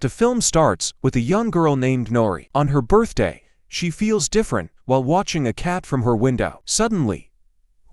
The film starts with a young girl named Nori. On her birthday, she feels different while watching a cat from her window. Suddenly,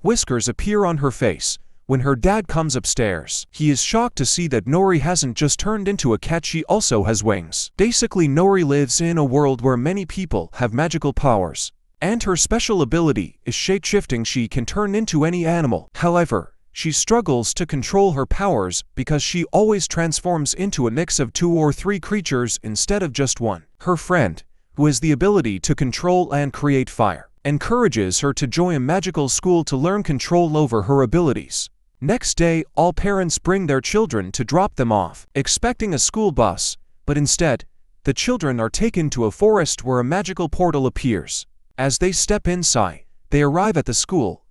whiskers appear on her face when her dad comes upstairs. He is shocked to see that Nori hasn't just turned into a cat, she also has wings. Basically, Nori lives in a world where many people have magical powers, and her special ability is shape-shifting. She can turn into any animal. However, she struggles to control her powers because she always transforms into a mix of 2 or 3 creatures instead of just one. Her friend, who has the ability to control and create fire, encourages her to join a magical school to learn control over her abilities. Next day, all parents bring their children to drop them off, expecting a school bus, but instead, the children are taken to a forest where a magical portal appears. As they step inside, they arrive at the school,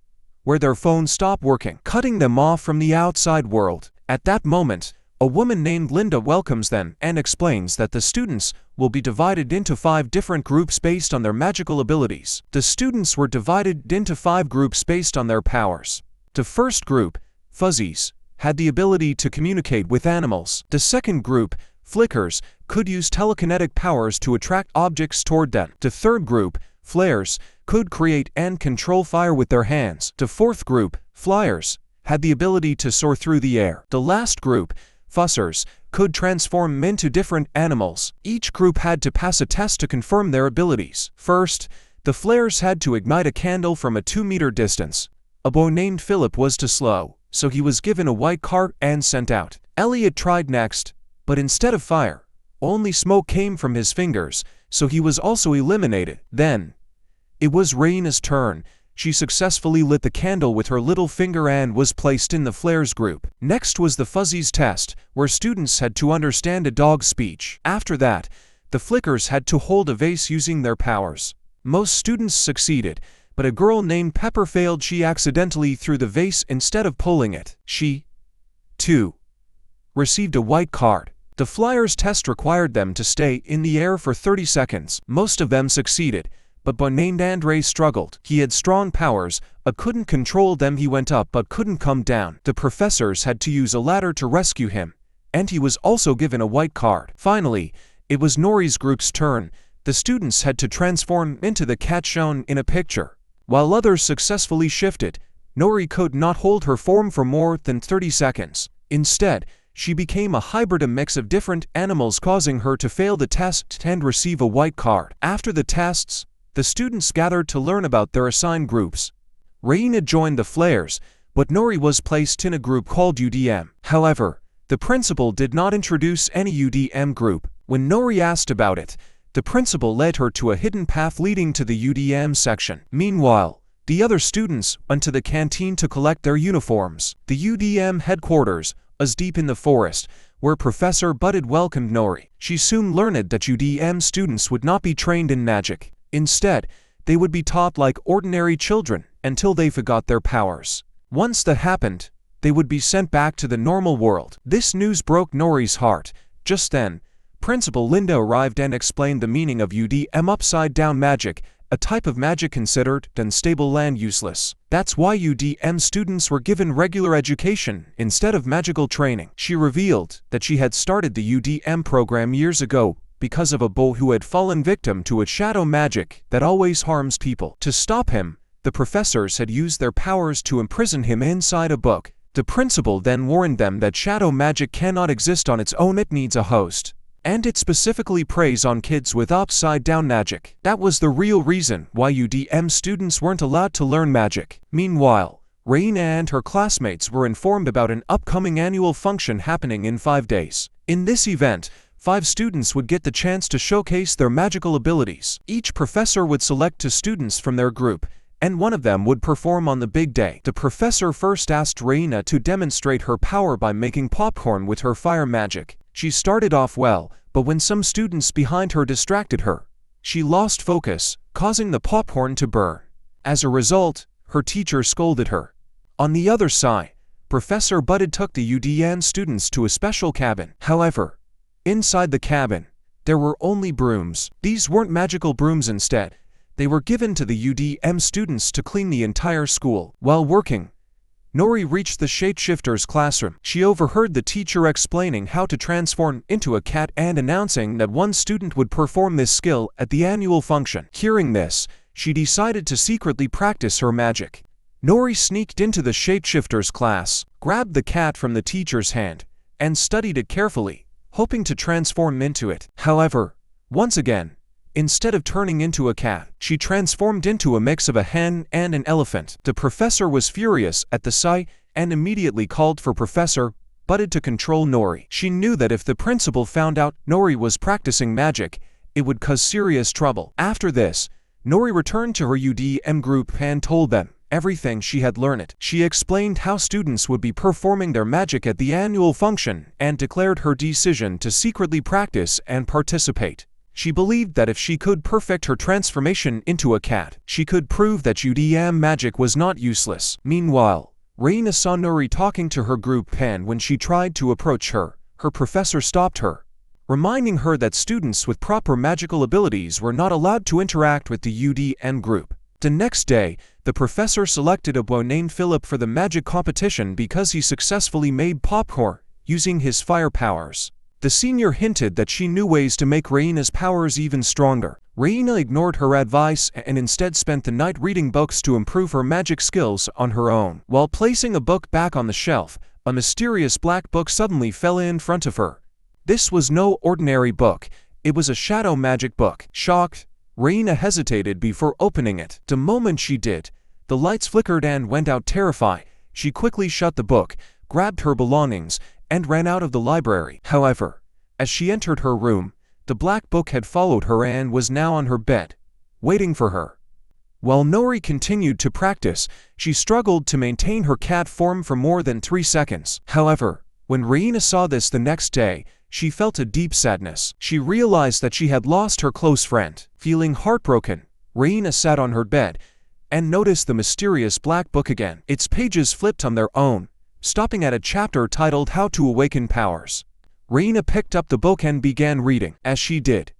where their phones stop working, cutting them off from the outside world. At that moment, a woman named Linda welcomes them and explains that the students will be divided into 5 different groups based on their magical abilities. The students were divided into 5 groups based on their powers. The first group, Fuzzies, had the ability to communicate with animals. The second group, Flickers, could use telekinetic powers to attract objects toward them. The third group, Flares, could create and control fire with their hands. The fourth group, Flyers, had the ability to soar through the air. The last group, Fussers, could transform into different animals. Each group had to pass a test to confirm their abilities. First, the Flares had to ignite a candle from a 2-meter distance. A boy named Philip was too slow, so he was given a white card and sent out. Elliot tried next, but instead of fire, only smoke came from his fingers, so he was also eliminated. Then, it was Raina's turn. She successfully lit the candle with her little finger and was placed in the Flares group. Next was the Fuzzies test, where students had to understand a dog's speech. After that, the Flickers had to hold a vase using their powers. Most students succeeded, but a girl named Pepper failed. She accidentally threw the vase instead of pulling it. She, too, received a white card. The Flyers test required them to stay in the air for 30 seconds. Most of them succeeded, but boy named Andre struggled. He had strong powers, but couldn't control them. He went up but couldn't come down. The professors had to use a ladder to rescue him, and he was also given a white card. Finally, it was Nori's group's turn. The students had to transform into the cat shown in a picture. While others successfully shifted, Nori could not hold her form for more than 30 seconds. Instead, she became a hybrid, a mix of different animals, causing her to fail the test and receive a white card. After the tests, the students gathered to learn about their assigned groups. Raina joined the Flares, but Nori was placed in a group called UDM. However, the principal did not introduce any UDM group. When Nori asked about it, the principal led her to a hidden path leading to the UDM section. Meanwhile, the other students went to the canteen to collect their uniforms. The UDM headquarters was deep in the forest, where Professor Bud welcomed Nori. She soon learned that UDM students would not be trained in magic. Instead, they would be taught like ordinary children until they forgot their powers. Once that happened, they would be sent back to the normal world. This news broke Nori's heart. Just then, Principal Linda arrived and explained the meaning of UDM upside-down magic, a type of magic considered unstable and useless. That's why UDM students were given regular education instead of magical training. She revealed that she had started the UDM program years ago because of a boy who had fallen victim to a shadow magic that always harms people. To stop him, the professors had used their powers to imprison him inside a book. The principal then warned them that shadow magic cannot exist on its own, it needs a host. And it specifically preys on kids with upside-down magic. That was the real reason why UDM students weren't allowed to learn magic. Meanwhile, Raina and her classmates were informed about an upcoming annual function happening in 5 days. In this event, 5 students would get the chance to showcase their magical abilities. Each professor would select 2 students from their group, and one of them would perform on the big day. The professor first asked Raina to demonstrate her power by making popcorn with her fire magic. She started off well, but when some students behind her distracted her, she lost focus, causing the popcorn to burn. As a result, her teacher scolded her. On the other side, Professor Bud took the UDM students to a special cabin. However, inside the cabin, there were only brooms. These weren't magical brooms. Instead, they were given to the UDM students to clean the entire school. While working, Nori reached the shapeshifter's classroom. She overheard the teacher explaining how to transform into a cat and announcing that one student would perform this skill at the annual function. Hearing this, she decided to secretly practice her magic. Nori sneaked into the shapeshifter's class, grabbed the cat from the teacher's hand, and studied it carefully, hoping to transform into it. However, once again, instead of turning into a cat, she transformed into a mix of a hen and an elephant. The professor was furious at the sight and immediately called for Professor Butted to control Nori. She knew that if the principal found out Nori was practicing magic, it would cause serious trouble. After this, Nori returned to her UDM group and told them everything she had learned. She explained how students would be performing their magic at the annual function and declared her decision to secretly practice and participate. She believed that if she could perfect her transformation into a cat, she could prove that UDM magic was not useless. Meanwhile, Reina saw Nori talking to her group, and when she tried to approach her, her professor stopped her, reminding her that students with proper magical abilities were not allowed to interact with the UDM group. The next day, the professor selected a boy named Philip for the magic competition because he successfully made popcorn using his fire powers. The senior hinted that she knew ways to make Reina's powers even stronger. Reina ignored her advice and instead spent the night reading books to improve her magic skills on her own. While placing a book back on the shelf, a mysterious black book suddenly fell in front of her. This was no ordinary book, it was a shadow magic book. Shocked, Reina hesitated before opening it. The moment she did, the lights flickered and went out. Terrified, she quickly shut the book, grabbed her belongings, and ran out of the library. However, as she entered her room, the black book had followed her and was now on her bed, waiting for her. While Nori continued to practice, she struggled to maintain her cat form for more than 3 seconds. However, when Reina saw this the next day, she felt a deep sadness. She realized that she had lost her close friend. Feeling heartbroken, Reina sat on her bed and noticed the mysterious black book again. Its pages flipped on their own, stopping at a chapter titled How to Awaken Powers. Reina picked up the book and began reading. As she did,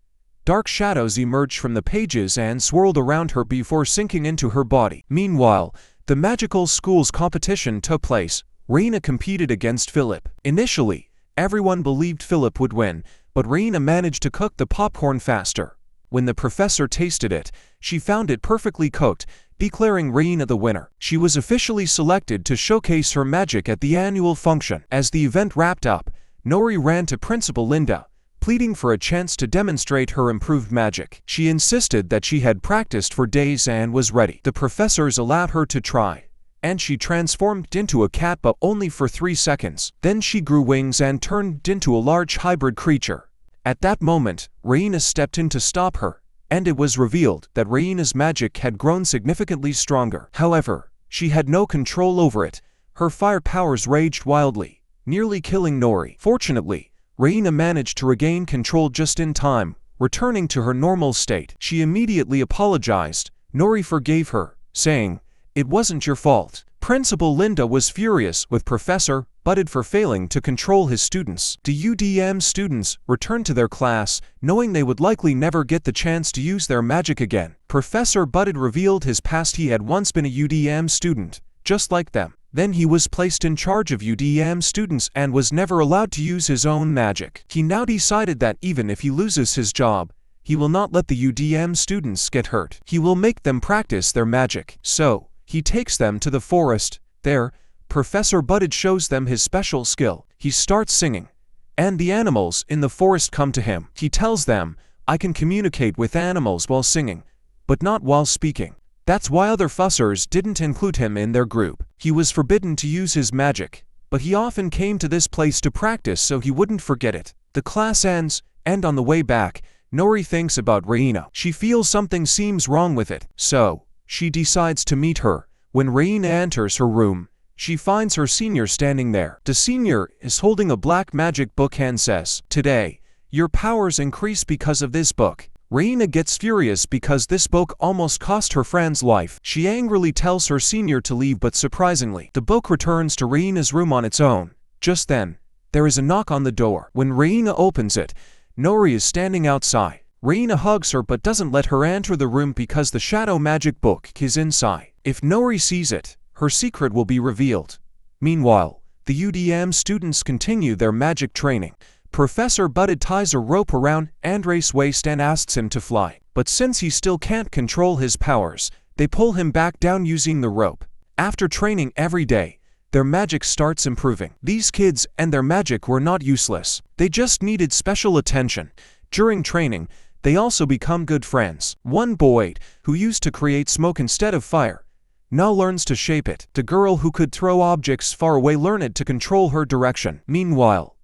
dark shadows emerged from the pages and swirled around her before sinking into her body. Meanwhile, the magical school's competition took place. Reina competed against Philip. Initially, everyone believed Philip would win, but Reina managed to cook the popcorn faster. When the professor tasted it, she found it perfectly cooked, declaring Reina the winner. She was officially selected to showcase her magic at the annual function. As the event wrapped up, Nori ran to Principal Linda, pleading for a chance to demonstrate her improved magic. She insisted that she had practiced for days and was ready. The professors allowed her to try, and she transformed into a cat, but only for 3 seconds. Then she grew wings and turned into a large hybrid creature. At that moment, Reina stepped in to stop her, and it was revealed that Reina's magic had grown significantly stronger. However, she had no control over it. Her fire powers raged wildly, nearly killing Nori. Fortunately, Reina managed to regain control just in time, returning to her normal state. She immediately apologized. Nori forgave her, saying, "It wasn't your fault." Principal Linda was furious with Professor Butted for failing to control his students. The UDM students returned to their class, knowing they would likely never get the chance to use their magic again. Professor Butted revealed his past. He had once been a UDM student, just like them. Then he was placed in charge of UDM students and was never allowed to use his own magic. He now decided that even if he loses his job, he will not let the UDM students get hurt. He will make them practice their magic. So, he takes them to the forest. There, Professor Butted shows them his special skill. He starts singing, and the animals in the forest come to him. He tells them, "I can communicate with animals while singing, but not while speaking." That's why other fussers didn't include him in their group. He was forbidden to use his magic, but he often came to this place to practice so he wouldn't forget it. The class ends, and on the way back, Nori thinks about Reina. She feels something seems wrong with it, so she decides to meet her. When Reina enters her room, she finds her senior standing there. The senior is holding a black magic book and says, "Today, your powers increase because of this book." Reina gets furious because this book almost cost her friend's life. She angrily tells her senior to leave, but surprisingly, the book returns to Reina's room on its own. Just then, there is a knock on the door. When Reina opens it, Nori is standing outside. Reina hugs her but doesn't let her enter the room because the shadow magic book is inside. If Nori sees it, her secret will be revealed. Meanwhile, the UDM students continue their magic training. Professor Budded ties a rope around Andres' waist and asks him to fly. But since he still can't control his powers, they pull him back down using the rope. After training every day, their magic starts improving. These kids and their magic were not useless. They just needed special attention. During training, they also become good friends. One boy, who used to create smoke instead of fire, now learns to shape it. The girl who could throw objects far away learned to control her direction. Meanwhile,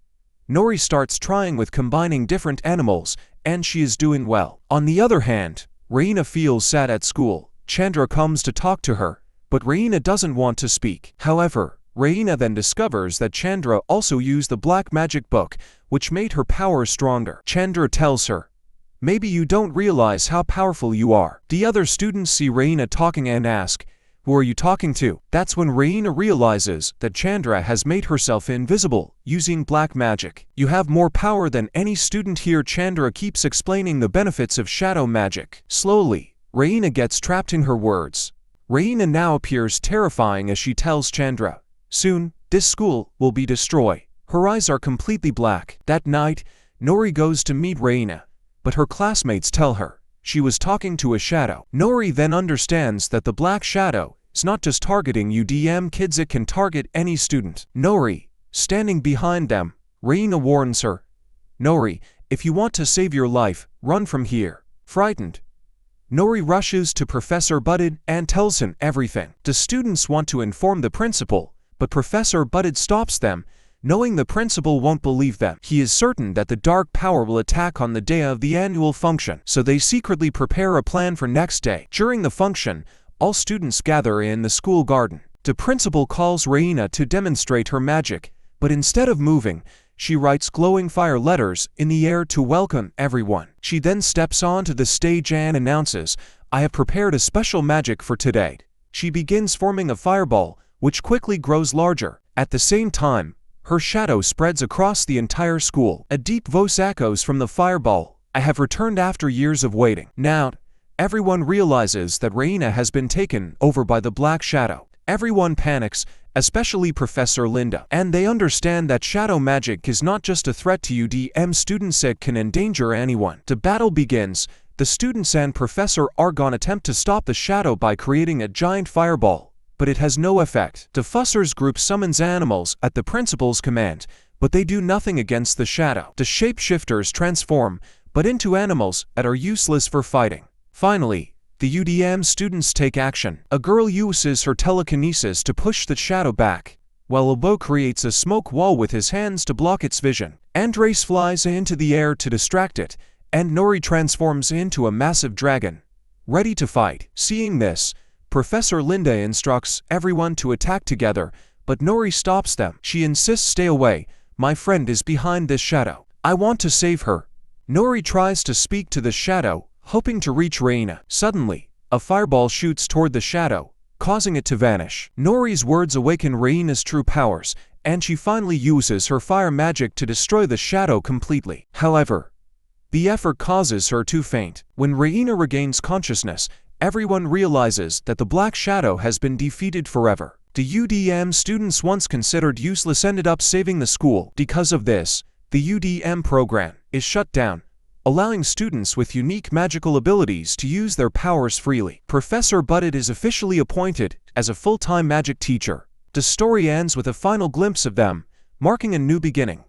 Nori starts trying with combining different animals, and she is doing well. On the other hand, Reina feels sad at school. Chandra comes to talk to her, but Reina doesn't want to speak. However, Reina then discovers that Chandra also used the black magic book, which made her power stronger. Chandra tells her, "Maybe you don't realize how powerful you are." The other students see Reina talking and ask, "Who are you talking to?" That's when Reina realizes that Chandra has made herself invisible using black magic. "You have more power than any student here." Chandra keeps explaining the benefits of shadow magic. Slowly, Reina gets trapped in her words. Reina now appears terrifying as she tells Chandra, "Soon, this school will be destroyed." Her eyes are completely black. That night, Nori goes to meet Reina, but her classmates tell her she was talking to a shadow. Nori then understands that the black shadow is not just targeting UDM kids, it can target any student. Nori, standing behind them, Reina warns her, "Nori, if you want to save your life, run from here." Frightened, Nori rushes to Professor Budded and tells him everything. The students want to inform the principal, but Professor Budded stops them, knowing the principal won't believe them. He is certain that the dark power will attack on the day of the annual function, so they secretly prepare a plan for next day. During the function, all students gather in the school garden. The principal calls Reina to demonstrate her magic, but instead of moving, she writes glowing fire letters in the air to welcome everyone. She then steps onto the stage and announces, "I have prepared a special magic for today." She begins forming a fireball, which quickly grows larger. At the same time, her shadow spreads across the entire school. A deep voice echoes from the fireball, "I have returned after years of waiting." Now, everyone realizes that Reina has been taken over by the black shadow. Everyone panics, especially Professor Linda, and they understand that shadow magic is not just a threat to UDM students, it can endanger anyone. The battle begins. The students and Professor Argon attempt to stop the shadow by creating a giant fireball, but it has no effect. The Fussers group summons animals at the principal's command, but they do nothing against the shadow. The shapeshifters transform, but into animals that are useless for fighting. Finally, the UDM students take action. A girl uses her telekinesis to push the shadow back, while Lobo creates a smoke wall with his hands to block its vision. Andres flies into the air to distract it, and Nori transforms into a massive dragon, ready to fight. Seeing this, Professor Linda instructs everyone to attack together, but Nori stops them. She insists, "Stay away, my friend is behind this shadow. I want to save her." Nori tries to speak to the shadow, hoping to reach Reina. Suddenly, a fireball shoots toward the shadow, causing it to vanish. Nori's words awaken Reina's true powers, and she finally uses her fire magic to destroy the shadow completely. However, the effort causes her to faint. When Reina regains consciousness, everyone realizes that the black shadow has been defeated forever. The UDM students once considered useless ended up saving the school. Because of this, the UDM program is shut down, allowing students with unique magical abilities to use their powers freely. Professor Budded is officially appointed as a full-time magic teacher. The story ends with a final glimpse of them, marking a new beginning.